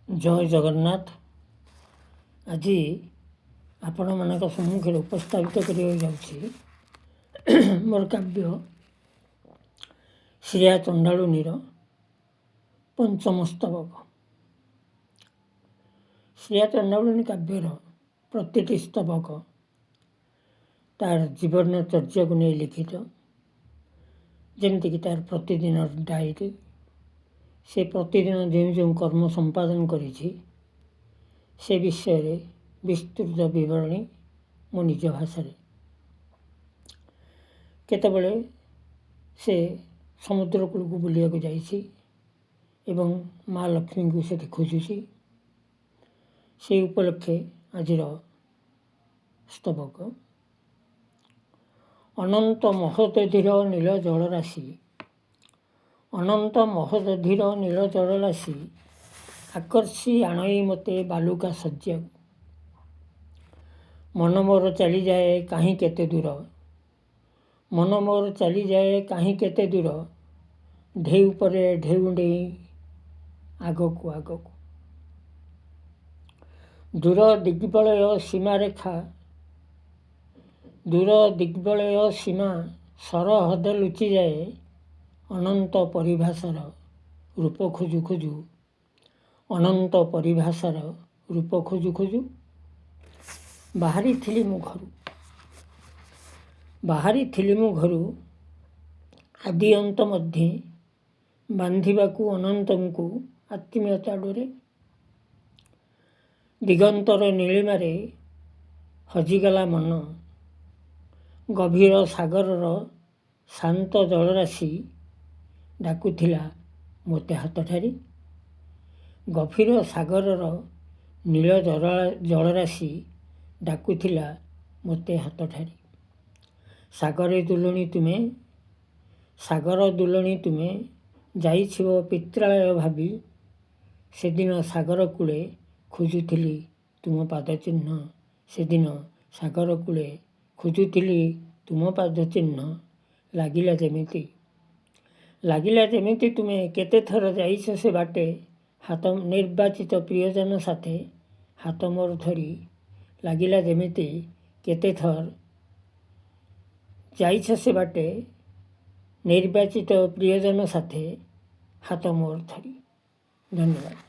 ଜୟ ଜଗନ୍ନାଥ। ଆଜି ଆପଣମାନଙ୍କ ସମ୍ମୁଖରେ ଉପସ୍ଥାପିତ କରିବାକୁ ଯାଉଛି ମୋର କାବ୍ୟ ଶ୍ରୀୟା ଚଣ୍ଡାଳୁନୀର ପଞ୍ଚମ ସ୍ତବକ। ଶ୍ରୀୟା ଚଣ୍ଡାଳୁନୀ କାବ୍ୟର ପ୍ରତିଟି ସ୍ତବକ ତାର ଜୀବନଚର୍ଯ୍ୟାକୁ ନେଇ ଲିଖିତ। ଯେମିତିକି ତାର ପ୍ରତିଦିନ ଡାଏରୀ, ସେ ପ୍ରତିଦିନ ଯେଉଁ ଯେଉଁ କର୍ମ ସମ୍ପାଦନ କରିଛି ସେ ବିଷୟରେ ବିସ୍ତୃତ ବିବରଣୀ ମୋ ନିଜ ଭାଷାରେ। କେତେବେଳେ ସେ ସମୁଦ୍ର କୂଳକୁ ବୁଲିବାକୁ ଯାଇଛି ଏବଂ ମା ଲକ୍ଷ୍ମୀଙ୍କୁ ସେଠି ଖୋଜୁଛି। ସେହି ଉପଲକ୍ଷେ ଆଜିର ସ୍ତବକ। ଅନନ୍ତ ମହୋଦଧିର ନୀଳ ଜଳରାଶି, ଅନନ୍ତ ମହୋଦଧିର ନୀଳ ଜଳରାଶି, ଆକର୍ଷି ଆଣଇ ମୋତେ ବାଲୁକା ଶଯ୍ୟାକୁ। ମନ ମୋର ଚାଲିଯାଏ କାହିଁ କେତେ ଦୂର, ମନ ମୋର ଚାଲିଯାଏ କାହିଁ କେତେ ଦୂର, ଢେଉ ପରେ ଢେଉ ଡେଇଁ ଆଗକୁ ଆଗକୁ। ଦୂର ଦିଗ୍ବଳୟ ସୀମାରେଖା, ଦୂର ଦିଗ୍ବଳୟ ସୀମା ସରହଦ ଲୁଚିଯାଏ, ଅନନ୍ତ ପରିଭାଷାର ରୂପ ଖୋଜୁ ଖୋଜୁ, ଅନନ୍ତ ପରିଭାଷାର ରୂପ ଖୋଜୁ ଖୋଜୁ। ବାହାରିଥିଲି ମୁଁ ଘରୁ, ବାହାରିଥିଲି ମୁଁ ଘରୁ, ଆଦି ଅନ୍ତ ମଧ୍ୟେ ବାନ୍ଧିବାକୁ ଅନନ୍ତଙ୍କୁ ଆତ୍ମୀୟତା ଡୋରେ। ଦିଗନ୍ତର ନୀଳିମାରେ ହଜିଗଲା ମନ, ଗଭୀର ସାଗରର ଶାନ୍ତ ଜଳରାଶି ଡାକୁଥିଲା ମୋତେ ହାତ ଠାରି। ଗଭୀର ସାଗରର ନୀଳ ଜଳରାଶି ଡାକୁଥିଲା ମୋତେ ହାତ ଠାରି। ସାଗରେ ଦୁଲଣୀ ତୁମେ, ସାଗର ଦୁଲଣୀ ତୁମେ, ଯାଇଥିବ ପିତ୍ରାଳୟ ଭାବି, ସେଦିନ ସାଗର କୂଳେ ଖୋଜୁଥିଲି ତୁମ ପାଦ ଚିହ୍ନ, ସେଦିନ ସାଗର କୂଳେ ଖୋଜୁଥିଲି ତୁମ ପାଦ ଚିହ୍ନ। ଲାଗିଲା ଯେମିତି ତୁମେ କେତେଥର ଯାଇଛ ସେ ବାଟେ, ହାତ ନିର୍ବାଚିତ ପ୍ରିୟଜନ ସାଥେ ହାତ ମୋର ଧରି। ଲାଗିଲା ଯେମିତି କେତେଥର ଯାଇଛ ସେ ବାଟେ, ନିର୍ବାଚିତ ପ୍ରିୟଜନ ସାଥେ ହାତ ମୋର ଧରି। ଧନ୍ୟବାଦ।